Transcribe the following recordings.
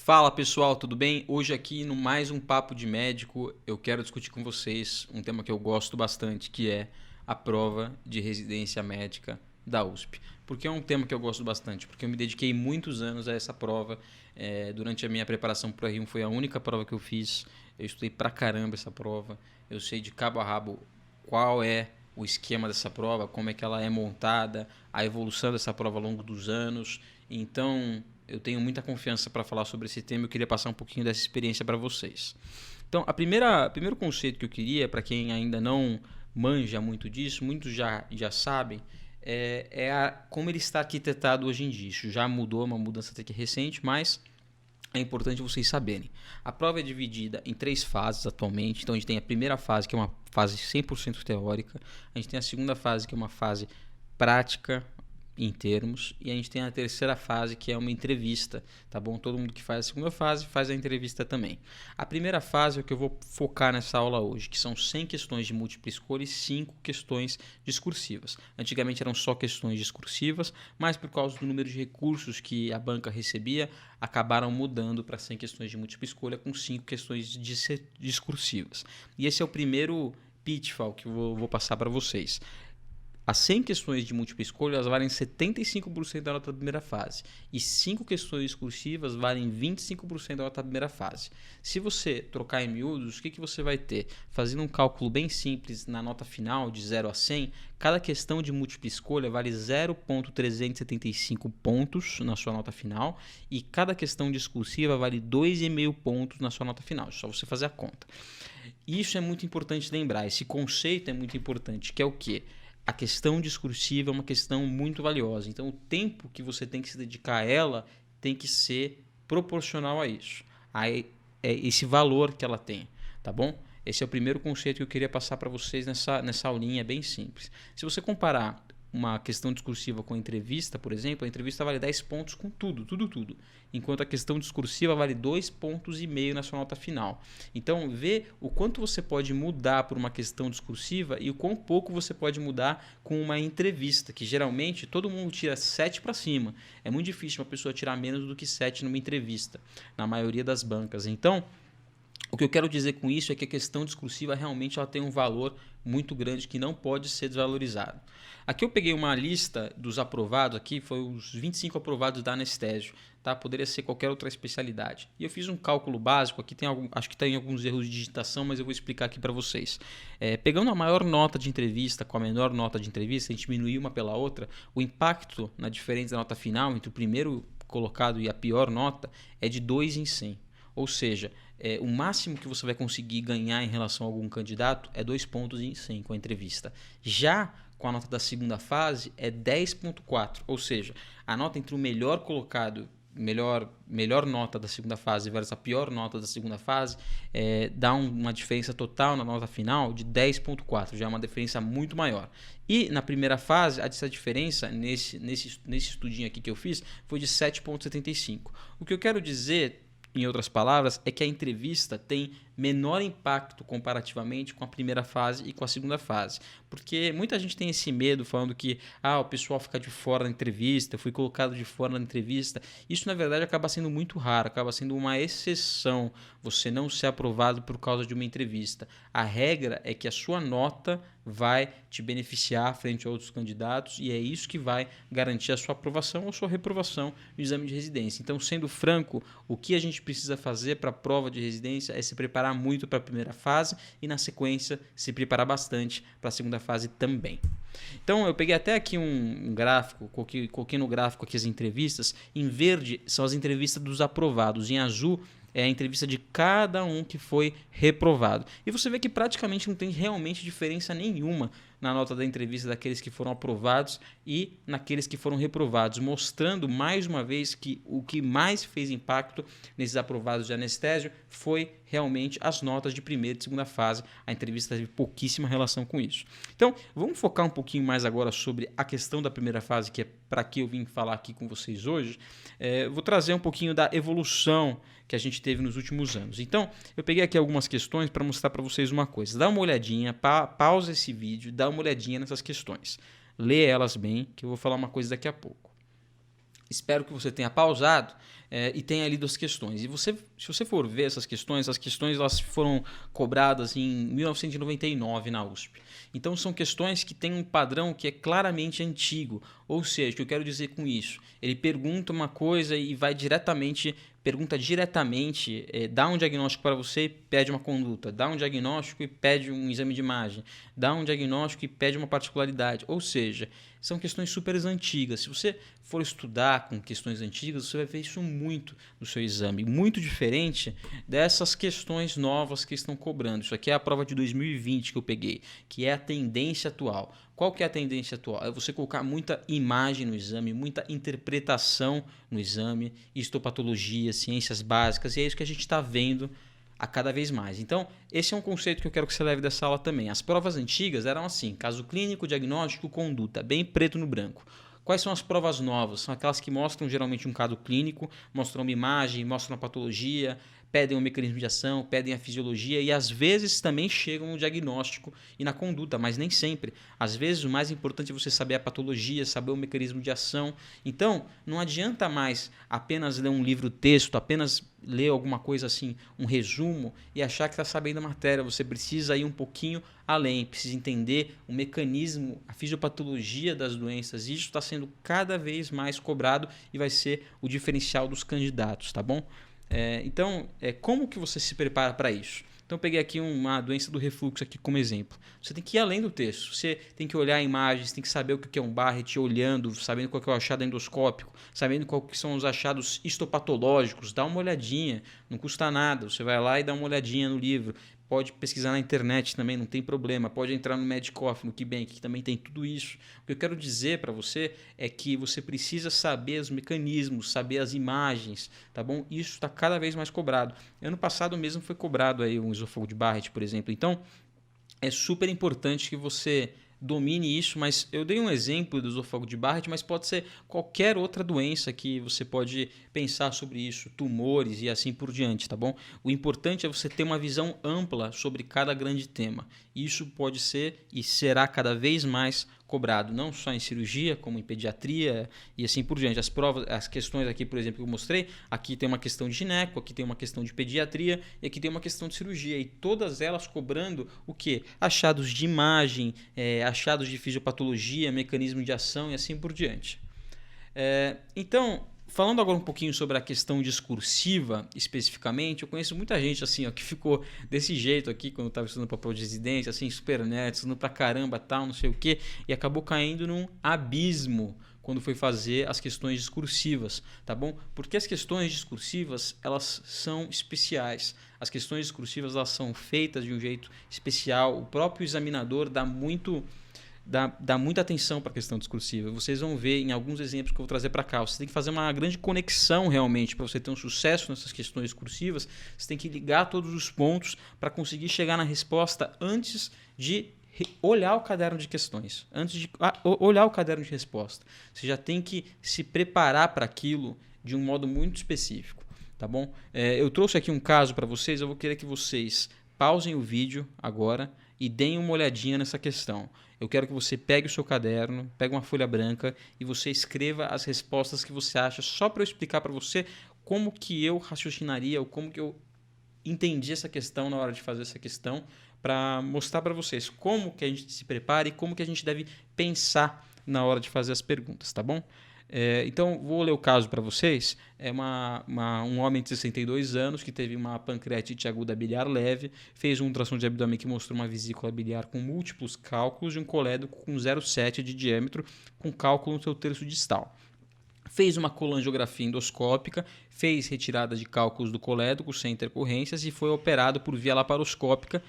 Fala pessoal, tudo bem? Hoje aqui no mais um Papo de Médico eu quero discutir com vocês um tema que eu gosto bastante, que é a prova de residência médica da USP. Por que é um tema que eu gosto bastante? Porque eu me dediquei muitos anos a essa prova. Durante a minha preparação para o R1 foi a única prova que eu fiz. Eu estudei pra caramba essa prova. Eu sei de cabo a rabo qual é o esquema dessa prova, como é que ela é montada, a evolução dessa prova ao longo dos anos. Então, eu tenho muita confiança para falar sobre esse tema. Eu queria passar um pouquinho dessa experiência para vocês. Então, o primeiro conceito que eu queria, para quem ainda não manja muito disso, muitos já sabem, como ele está arquitetado hoje em dia. Isso já mudou, uma mudança até que recente, mas é importante vocês saberem. A prova é dividida em 3 fases atualmente. Então, a gente tem a primeira fase, que é uma fase 100% teórica. A gente tem a segunda fase, que é uma fase prática em termos, e a gente tem a terceira fase, que é uma entrevista, tá bom? Todo mundo que faz a segunda fase faz a entrevista também. A primeira fase é o que eu vou focar nessa aula hoje, que são 100 questões de múltipla escolha e 5 questões discursivas. Antigamente eram só questões discursivas, mas por causa do número de recursos que a banca recebia, acabaram mudando para 100 questões de múltipla escolha com 5 questões discursivas. E esse é o primeiro pitfall que eu vou passar para vocês. As 100 questões de múltipla escolha elas valem 75% da nota da primeira fase e 5 questões discursivas valem 25% da nota da primeira fase. Se você trocar em miúdos, o que você vai ter? Fazendo um cálculo bem simples na nota final de 0 a 100, cada questão de múltipla escolha vale 0,375 pontos na sua nota final e cada questão discursiva vale 2,5 pontos na sua nota final. É só você fazer a conta. Isso é muito importante lembrar, esse conceito é muito importante, que é o quê? A questão discursiva é uma questão muito valiosa. Então, o tempo que você tem que se dedicar a ela tem que ser proporcional a isso, esse valor que ela tem, tá bom? Esse é o primeiro conceito que eu queria passar para vocês nessa aulinha bem simples. Se você comparar uma questão discursiva com a entrevista, por exemplo, a entrevista vale 10 pontos com tudo, enquanto a questão discursiva vale 2,5 pontos na sua nota final. Então, vê o quanto você pode mudar por uma questão discursiva e o quão pouco você pode mudar com uma entrevista, que geralmente todo mundo tira 7 para cima. É muito difícil uma pessoa tirar menos do que 7 numa entrevista, na maioria das bancas. Então, o que eu quero dizer com isso é que a questão discursiva realmente ela tem um valor muito grande que não pode ser desvalorizado. Aqui eu peguei uma lista dos aprovados, aqui foi os 25 aprovados da anestésio, tá? Poderia ser qualquer outra especialidade. E eu fiz um cálculo básico, aqui acho que tem alguns erros de digitação, mas eu vou explicar aqui para vocês. Pegando a maior nota de entrevista com a menor nota de entrevista, a gente diminuir uma pela outra, o impacto na diferença da nota final entre o primeiro colocado e a pior nota é de 2 em 100. Ou seja, o máximo que você vai conseguir ganhar em relação a algum candidato é 2 pontos em 100 com a entrevista. Já com a nota da segunda fase é 10,4, ou seja, a nota entre o melhor colocado, melhor nota da segunda fase versus a pior nota da segunda fase, dá uma diferença total na nota final de 10,4, já é uma diferença muito maior. E na primeira fase, essa diferença, nesse estudinho aqui que eu fiz, foi de 7,75. O que eu quero dizer, em outras palavras, é que a entrevista tem menor impacto comparativamente com a primeira fase e com a segunda fase. Porque muita gente tem esse medo falando que o pessoal fica de fora da entrevista, eu fui colocado de fora da entrevista. Isso, na verdade, acaba sendo muito raro, acaba sendo uma exceção você não ser aprovado por causa de uma entrevista. A regra é que a sua nota vai te beneficiar frente a outros candidatos e é isso que vai garantir a sua aprovação ou sua reprovação no exame de residência. Então, sendo franco, o que a gente precisa fazer para a prova de residência é se preparar muito para a primeira fase e, na sequência, se preparar bastante para a segunda fase também. Então, eu peguei até aqui um gráfico, coloquei no gráfico aqui as entrevistas. Em verde são as entrevistas dos aprovados, em azul é a entrevista de cada um que foi reprovado. E você vê que praticamente não tem realmente diferença nenhuma na nota da entrevista daqueles que foram aprovados e naqueles que foram reprovados, mostrando mais uma vez que o que mais fez impacto nesses aprovados de anestésio foi realmente as notas de primeira e segunda fase. A entrevista teve pouquíssima relação com isso. Então, vamos focar um pouquinho mais agora sobre a questão da primeira fase, que é para que eu vim falar aqui com vocês hoje. Vou trazer um pouquinho da evolução que a gente teve nos últimos anos. Então, eu peguei aqui algumas questões para mostrar para vocês uma coisa. Dá uma olhadinha, pausa esse vídeo, dá uma olhadinha nessas questões. Lê elas bem, que eu vou falar uma coisa daqui a pouco. Espero que você tenha pausado e tem ali 2 questões. E se você for ver essas questões, elas foram cobradas em 1999 na USP. Então são questões que têm um padrão que é claramente antigo. Ou seja, o que eu quero dizer com isso? Ele pergunta uma coisa e pergunta diretamente, dá um diagnóstico para você e pede uma conduta, dá um diagnóstico e pede um exame de imagem, dá um diagnóstico e pede uma particularidade. Ou seja, são questões super antigas. Se você for estudar com questões antigas, você vai ver isso muito no seu exame, muito diferente dessas questões novas que estão cobrando. Isso aqui é a prova de 2020 que eu peguei, que é a tendência atual. Qual que é a tendência atual? É você colocar muita imagem no exame, muita interpretação no exame, histopatologia, ciências básicas, e é isso que a gente está vendo a cada vez mais. Então, esse é um conceito que eu quero que você leve dessa aula também. As provas antigas eram assim: caso clínico, diagnóstico, conduta, bem preto no branco. Quais são as provas novas? São aquelas que mostram geralmente um caso clínico, mostram uma imagem, mostram a patologia, pedem o mecanismo de ação, pedem a fisiologia e às vezes também chegam no diagnóstico e na conduta, mas nem sempre. Às vezes o mais importante é você saber a patologia, saber o mecanismo de ação. Então, não adianta mais apenas ler um livro-texto, apenas ler alguma coisa assim, um resumo e achar que está sabendo a matéria. Você precisa ir um pouquinho além, precisa entender o mecanismo, a fisiopatologia das doenças. Isso está sendo cada vez mais cobrado e vai ser o diferencial dos candidatos, tá bom? Então, como que você se prepara para isso? Então, eu peguei aqui uma doença do refluxo aqui como exemplo. Você tem que ir além do texto. Você tem que olhar imagens, tem que saber o que é um Barrett olhando, sabendo qual é o achado endoscópico, sabendo quais são os achados histopatológicos. Dá uma olhadinha, não custa nada. Você vai lá e dá uma olhadinha no livro. Pode pesquisar na internet também, não tem problema. Pode entrar no Medicoff, no KeyBank, que também tem tudo isso. O que eu quero dizer para você é que você precisa saber os mecanismos, saber as imagens, tá bom? Isso está cada vez mais cobrado. Ano passado mesmo foi cobrado aí um esôfago de Barrett, por exemplo. Então, é super importante que você domine isso, mas eu dei um exemplo do esôfago de Barrett, mas pode ser qualquer outra doença que você pode pensar sobre isso, tumores e assim por diante, tá bom? O importante é você ter uma visão ampla sobre cada grande tema. Isso pode ser e será cada vez mais cobrado, não só em cirurgia, como em pediatria e assim por diante. As questões aqui, por exemplo, que eu mostrei, aqui tem uma questão de gineco, aqui tem uma questão de pediatria e aqui tem uma questão de cirurgia. E todas elas cobrando o quê? Achados de imagem, achados de fisiopatologia, mecanismo de ação e assim por diante. Então, falando agora um pouquinho sobre a questão discursiva, especificamente, eu conheço muita gente assim, ó, que ficou desse jeito aqui quando estava estudando papel de residência, assim, super nerd, estudando pra caramba, tal, não sei o quê, e acabou caindo num abismo quando foi fazer as questões discursivas, tá bom? Porque as questões discursivas, elas são especiais. As questões discursivas, elas são feitas de um jeito especial. O próprio examinador dá muita atenção para a questão discursiva. Vocês vão ver em alguns exemplos que eu vou trazer para cá. Você tem que fazer uma grande conexão realmente para você ter um sucesso nessas questões discursivas. Você tem que ligar todos os pontos para conseguir chegar na resposta antes de olhar o caderno de questões, antes de olhar o caderno de resposta. Você já tem que se preparar para aquilo de um modo muito específico, tá bom? Eu trouxe aqui um caso para vocês. Eu vou querer que vocês pausem o vídeo agora e deem uma olhadinha nessa questão. Eu quero que você pegue o seu caderno, pegue uma folha branca e você escreva as respostas que você acha, só para eu explicar para você como que eu raciocinaria ou como que eu entendi essa questão na hora de fazer essa questão, para mostrar para vocês como que a gente se prepara e como que a gente deve pensar na hora de fazer as perguntas, tá bom? Então, vou ler o caso para vocês. É um homem de 62 anos que teve uma pancreatite aguda biliar leve, fez um ultrassom de abdômen que mostrou uma vesícula biliar com múltiplos cálculos e um colédoco com 0,7 de diâmetro, com cálculo no seu terço distal. Fez uma colangiografia endoscópica, fez retirada de cálculos do colédoco sem intercorrências e foi operado por via laparoscópica,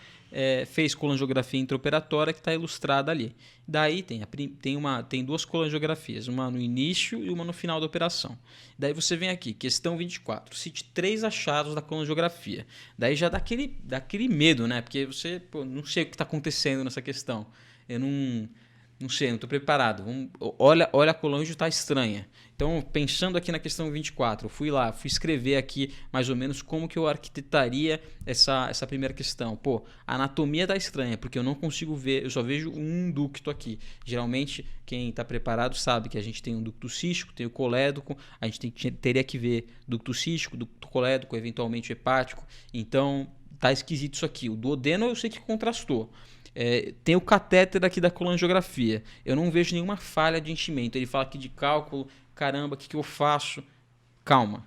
fez colangiografia intraoperatória que está ilustrada ali. Daí tem 2 colangiografias, uma no início e uma no final da operação. Daí você vem aqui, questão 24, cite 3 achados da colangiografia. Daí já dá aquele medo, né? Porque você, não sei o que está acontecendo nessa questão. Não sei, não estou preparado. Olha, a colônia está estranha. Então, pensando aqui na questão 24, eu fui lá, fui escrever aqui mais ou menos como que eu arquitetaria essa primeira questão. Pô, a anatomia está estranha, porque eu não consigo ver, eu só vejo um ducto aqui. Geralmente, quem está preparado sabe que a gente tem um ducto cístico, tem o colédoco, a gente teria que ver ducto cístico, ducto colédoco, eventualmente hepático. Então, tá esquisito isso aqui. O duodeno eu sei que contrastou. Tem o catéter aqui da colangiografia. Eu não vejo nenhuma falha de enchimento. Ele fala aqui de cálculo. Caramba, o que eu faço? Calma.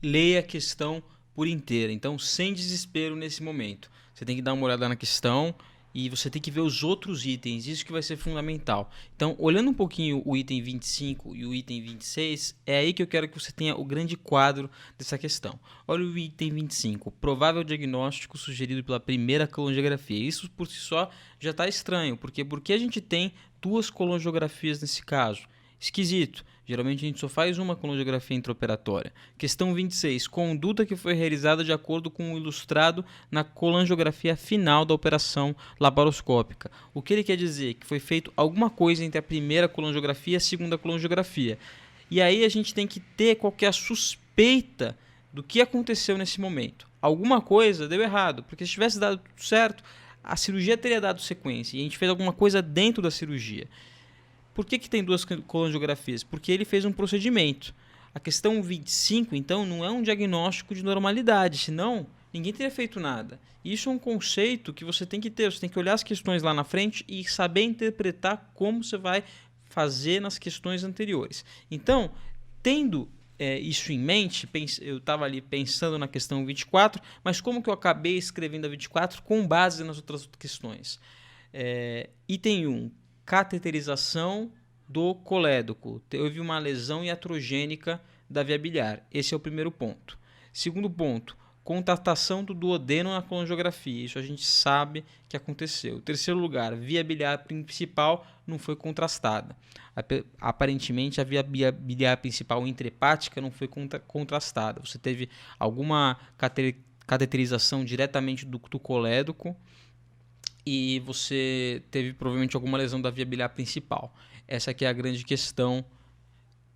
Leia a questão por inteira. Então, sem desespero nesse momento. Você tem que dar uma olhada na questão e você tem que ver os outros itens. Isso que vai ser fundamental. Então, olhando um pouquinho o item 25 e o item 26, é aí que eu quero que você tenha o grande quadro dessa questão. Olha o item 25. Provável diagnóstico sugerido pela primeira colongiografia. Isso por si só já está estranho. Por que a gente tem duas colongiografias nesse caso? Esquisito. Geralmente a gente só faz uma colongiografia intraoperatória. Questão 26. Conduta que foi realizada de acordo com o ilustrado na colangiografia final da operação laparoscópica. O que ele quer dizer? Que foi feito alguma coisa entre a primeira colangiografia e a segunda colangiografia. E aí a gente tem que ter qualquer suspeita do que aconteceu nesse momento. Alguma coisa deu errado, porque se tivesse dado tudo certo, a cirurgia teria dado sequência e a gente fez alguma coisa dentro da cirurgia. Por que tem duas colangiografias? Porque ele fez um procedimento. A questão 25, então, não é um diagnóstico de normalidade, senão ninguém teria feito nada. Isso é um conceito que você tem que ter, você tem que olhar as questões lá na frente e saber interpretar como você vai fazer nas questões anteriores. Então, tendo isso em mente, eu estava ali pensando na questão 24, mas como que eu acabei escrevendo a 24 com base nas outras questões? Item 1. Cateterização do colédoco. Houve uma lesão iatrogênica da via biliar. Esse é o primeiro ponto. Segundo ponto, contratação do duodeno na colangiografia. Isso a gente sabe que aconteceu. Terceiro lugar, via biliar principal não foi contrastada. Aparentemente, a via biliar principal intrahepática não foi contrastada. Você teve alguma cateterização diretamente do ducto colédoco e você teve provavelmente alguma lesão da via biliar principal. Essa aqui é a grande questão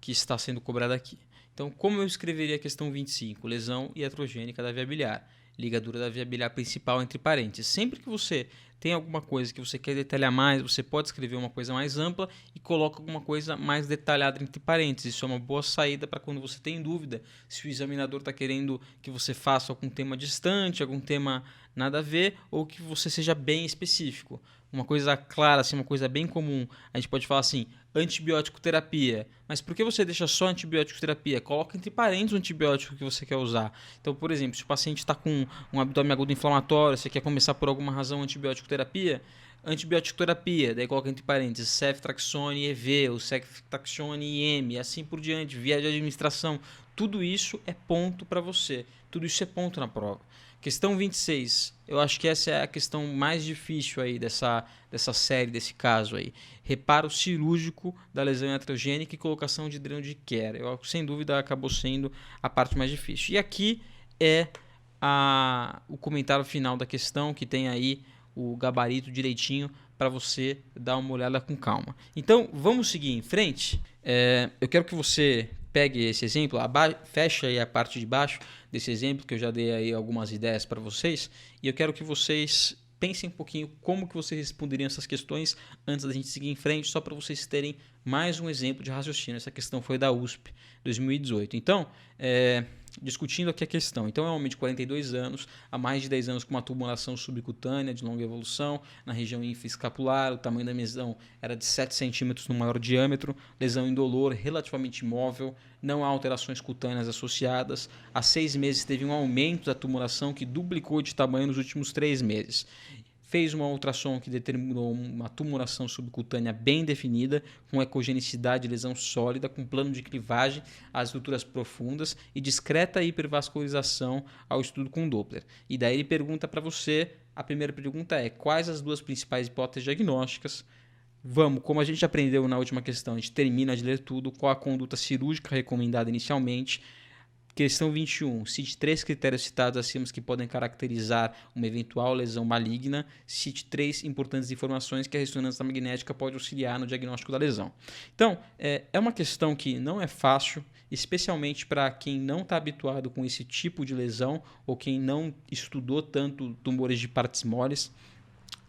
que está sendo cobrada aqui. Então, como eu escreveria a questão 25? Lesão iatrogênica da via biliar. Ligadura da via biliar principal entre parênteses. Sempre que você tem alguma coisa que você quer detalhar mais, você pode escrever uma coisa mais ampla e coloca alguma coisa mais detalhada entre parênteses. Isso é uma boa saída para quando você tem dúvida se o examinador está querendo que você faça algum tema distante, algum tema nada a ver, ou que você seja bem específico. Uma coisa clara, assim, uma coisa bem comum, a gente pode falar assim, antibiótico terapia. Mas por que você deixa só antibiótico terapia? Coloca entre parênteses o antibiótico que você quer usar. Então, por exemplo, se o paciente está com um abdômen agudo inflamatório, você quer começar por alguma razão antibiótico terapia, antibiótico terapia, daí coloca entre parênteses ceftriaxone EV, ou ceftriaxone IM, e assim por diante, via de administração. Tudo isso é ponto para você. Tudo isso é ponto na prova. Questão 26, eu acho que essa é a questão mais difícil aí dessa série, desse caso aí. Reparo cirúrgico da lesão iatrogênica e colocação de dreno de Kerr. Sem dúvida acabou sendo a parte mais difícil. E aqui é o comentário final da questão, que tem aí o gabarito direitinho para você dar uma olhada com calma. Então, vamos seguir em frente. Eu quero que você pegue esse exemplo, fecha aí a parte de baixo desse exemplo, que eu já dei aí algumas ideias para vocês, e eu quero que vocês pensem um pouquinho como que vocês responderiam essas questões antes da gente seguir em frente, só para vocês terem mais um exemplo de raciocínio. Essa questão foi da USP 2018. Então, discutindo aqui a questão. Então, é um homem de 42 anos, há mais de 10 anos com uma tumulação subcutânea de longa evolução na região infraescapular, o tamanho da lesão era de 7 centímetros no maior diâmetro, lesão indolor, relativamente imóvel, não há alterações cutâneas associadas. Há 6 meses teve um aumento da tumulação que duplicou de tamanho nos últimos 3 meses. Fez uma ultrassom que determinou uma tumulação subcutânea bem definida, com ecogenicidade de lesão sólida, com plano de clivagem às estruturas profundas e discreta hipervascularização ao estudo com Doppler. E daí ele pergunta para você, a primeira pergunta é: quais as duas principais hipóteses diagnósticas? Como a gente aprendeu na última questão, a gente termina de ler tudo, qual a conduta cirúrgica recomendada inicialmente, Questão 21. Cite 3 critérios citados acima que podem caracterizar uma eventual lesão maligna. Cite 3 importantes informações que a ressonância magnética pode auxiliar no diagnóstico da lesão. Então, é uma questão que não é fácil, especialmente para quem não está habituado com esse tipo de lesão ou quem não estudou tanto tumores de partes moles.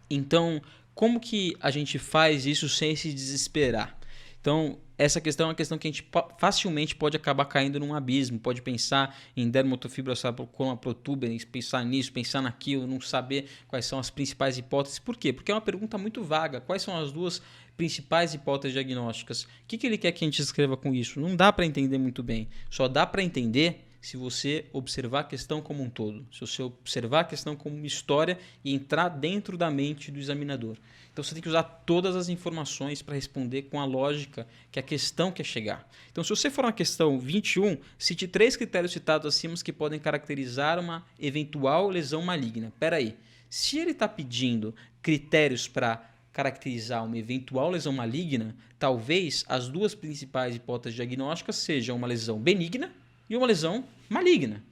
Então, como que a gente faz isso sem se desesperar? Então, essa questão é uma questão que a gente facilmente pode acabar caindo num abismo, pode pensar em dermatofibrosarcoma protuberans, pensar nisso, pensar naquilo, não saber quais são as principais hipóteses. Por quê? Porque é uma pergunta muito vaga. Quais são as duas principais hipóteses diagnósticas? O que ele quer que a gente escreva com isso? Não dá para entender muito bem. Só dá para entender se você observar a questão como um todo, se você observar a questão como uma história e entrar dentro da mente do examinador. Então você tem que usar todas as informações para responder com a lógica que a questão quer chegar. Então se você for na questão 21, cite 3 critérios citados acima que podem caracterizar uma eventual lesão maligna. Espera aí, se ele está pedindo critérios para caracterizar uma eventual lesão maligna, talvez as duas principais hipóteses diagnósticas sejam uma lesão benigna e uma lesão maligna,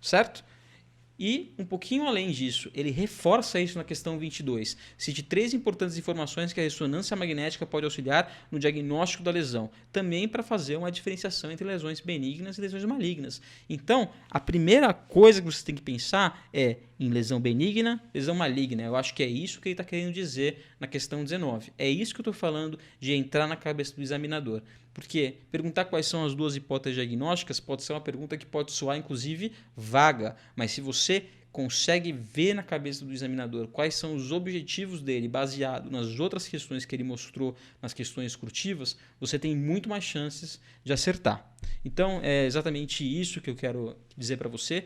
certo? E, um pouquinho além disso, ele reforça isso na questão 22. Cite 3 importantes informações que a ressonância magnética pode auxiliar no diagnóstico da lesão, também para fazer uma diferenciação entre lesões benignas e lesões malignas. Então, a primeira coisa que você tem que pensar é em lesão benigna, lesão maligna. Eu acho que é isso que ele está querendo dizer na questão 19. É isso que eu estou falando de entrar na cabeça do examinador. Porque perguntar quais são as duas hipóteses diagnósticas pode ser uma pergunta que pode soar, inclusive, vaga. Mas se você consegue ver na cabeça do examinador quais são os objetivos dele, baseado nas outras questões que ele mostrou nas questões exclusivas, você tem muito mais chances de acertar. Então, é exatamente isso que eu quero dizer para você.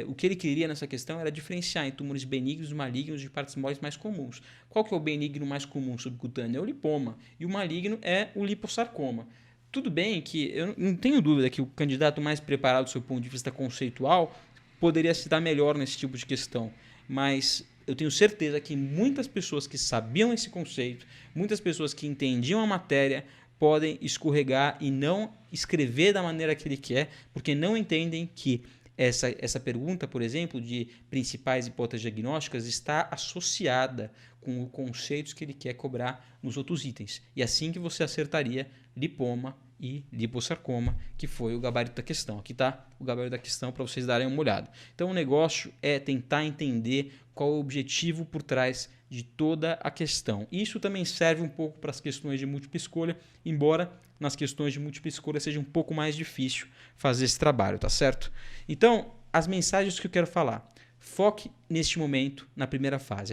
O que ele queria nessa questão era diferenciar em tumores benignos e malignos de partes moles mais comuns. Qual que é o benigno mais comum subcutâneo? É o lipoma. E o maligno é o liposarcoma. Tudo bem que eu não tenho dúvida que o candidato mais preparado do seu ponto de vista conceitual poderia se dar melhor nesse tipo de questão, mas eu tenho certeza que muitas pessoas que sabiam esse conceito, muitas pessoas que entendiam a matéria, podem escorregar e não escrever da maneira que ele quer, porque não entendem que essa pergunta, por exemplo, de principais hipóteses diagnósticas está associada com os conceitos que ele quer cobrar nos outros itens. E assim que você acertaria lipoma e liposarcoma, que foi o gabarito da questão. Aqui está o gabarito da questão para vocês darem uma olhada. Então o negócio é tentar entender qual é o objetivo por trás de toda a questão. Isso também serve um pouco para as questões de múltipla escolha, embora nas questões de múltipla escolha seja um pouco mais difícil fazer esse trabalho, tá certo? Então, as mensagens que eu quero falar. Foque neste momento na primeira fase.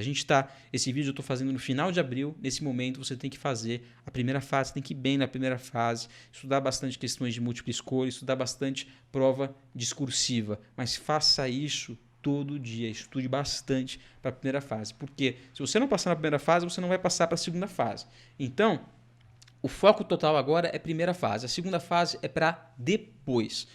Esse vídeo eu estou fazendo no final de abril. Nesse momento você tem que fazer a primeira fase, tem que ir bem na primeira fase, estudar bastante questões de múltipla escolha, estudar bastante prova discursiva, mas faça isso todo dia, estude bastante para a primeira fase, porque se você não passar na primeira fase, você não vai passar para a segunda fase. Então, o foco total agora é primeira fase, a segunda fase é para depois.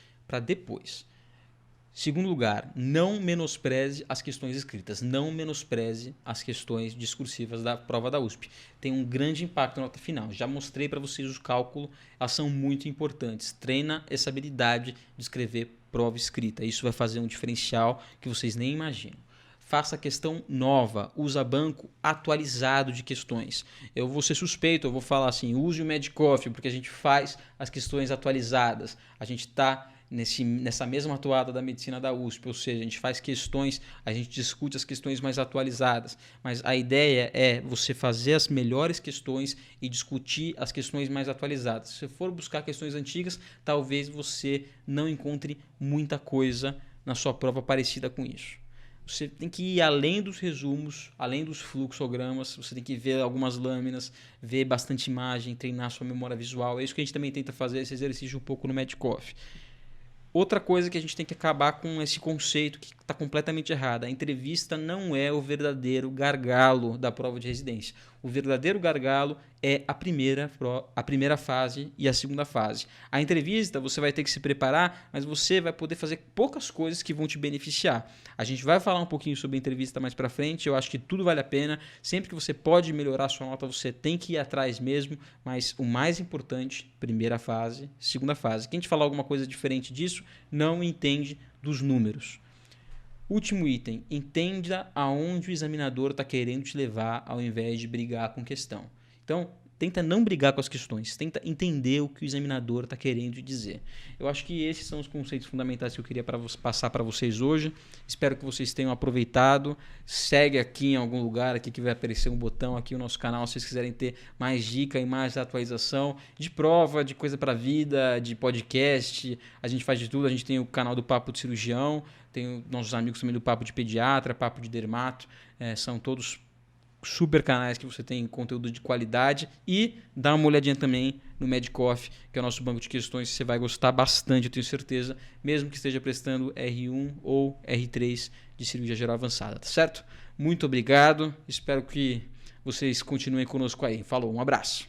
Segundo lugar, não menospreze as questões escritas, não menospreze as questões discursivas da prova da USP. Tem um grande impacto na nota final. Já mostrei para vocês o cálculo, elas são muito importantes. Treina essa habilidade de escrever prova escrita. Isso vai fazer um diferencial que vocês nem imaginam. Faça questão nova, usa banco atualizado de questões. Eu vou ser suspeito, eu vou falar assim, use o Medcoff, porque a gente faz as questões atualizadas. A gente está nessa mesma atuada da medicina da USP, ou seja, a gente faz questões, a gente discute as questões mais atualizadas, mas a ideia é você fazer as melhores questões e discutir as questões mais atualizadas. Se você for buscar questões antigas, talvez você não encontre muita coisa na sua prova parecida com isso. Você tem que ir além dos resumos, além dos fluxogramas, você tem que ver algumas lâminas, ver bastante imagem, treinar sua memória visual. É isso que a gente também tenta fazer, esse exercício um pouco no Medcoff. Outra coisa que a gente tem que acabar com esse conceito que está completamente errado. A entrevista não é o verdadeiro gargalo da prova de residência. O verdadeiro gargalo é a primeira fase e a segunda fase. A entrevista você vai ter que se preparar, mas você vai poder fazer poucas coisas que vão te beneficiar. A gente vai falar um pouquinho sobre a entrevista mais para frente, eu acho que tudo vale a pena. Sempre que você pode melhorar a sua nota, você tem que ir atrás mesmo, mas o mais importante, primeira fase, segunda fase. Quem te falar alguma coisa diferente disso, não entende dos números. Último item, entenda aonde o examinador está querendo te levar ao invés de brigar com questão. Então, tenta não brigar com as questões, tenta entender o que o examinador está querendo dizer. Eu acho que esses são os conceitos fundamentais que eu queria passar para vocês hoje. Espero que vocês tenham aproveitado. Segue aqui em algum lugar aqui que vai aparecer um botão aqui no nosso canal, se vocês quiserem ter mais dica e mais atualização de prova, de coisa para a vida, de podcast. A gente faz de tudo, a gente tem o canal do Papo de Cirurgião, tem nossos amigos também do Papo de Pediatra, Papo de Dermato, são todos super canais que você tem conteúdo de qualidade. E dá uma olhadinha também no Medicoff, que é o nosso banco de questões, que você vai gostar bastante, eu tenho certeza, mesmo que esteja prestando R1 ou R3 de cirurgia geral avançada, tá certo? Muito obrigado, espero que vocês continuem conosco aí. Falou, um abraço.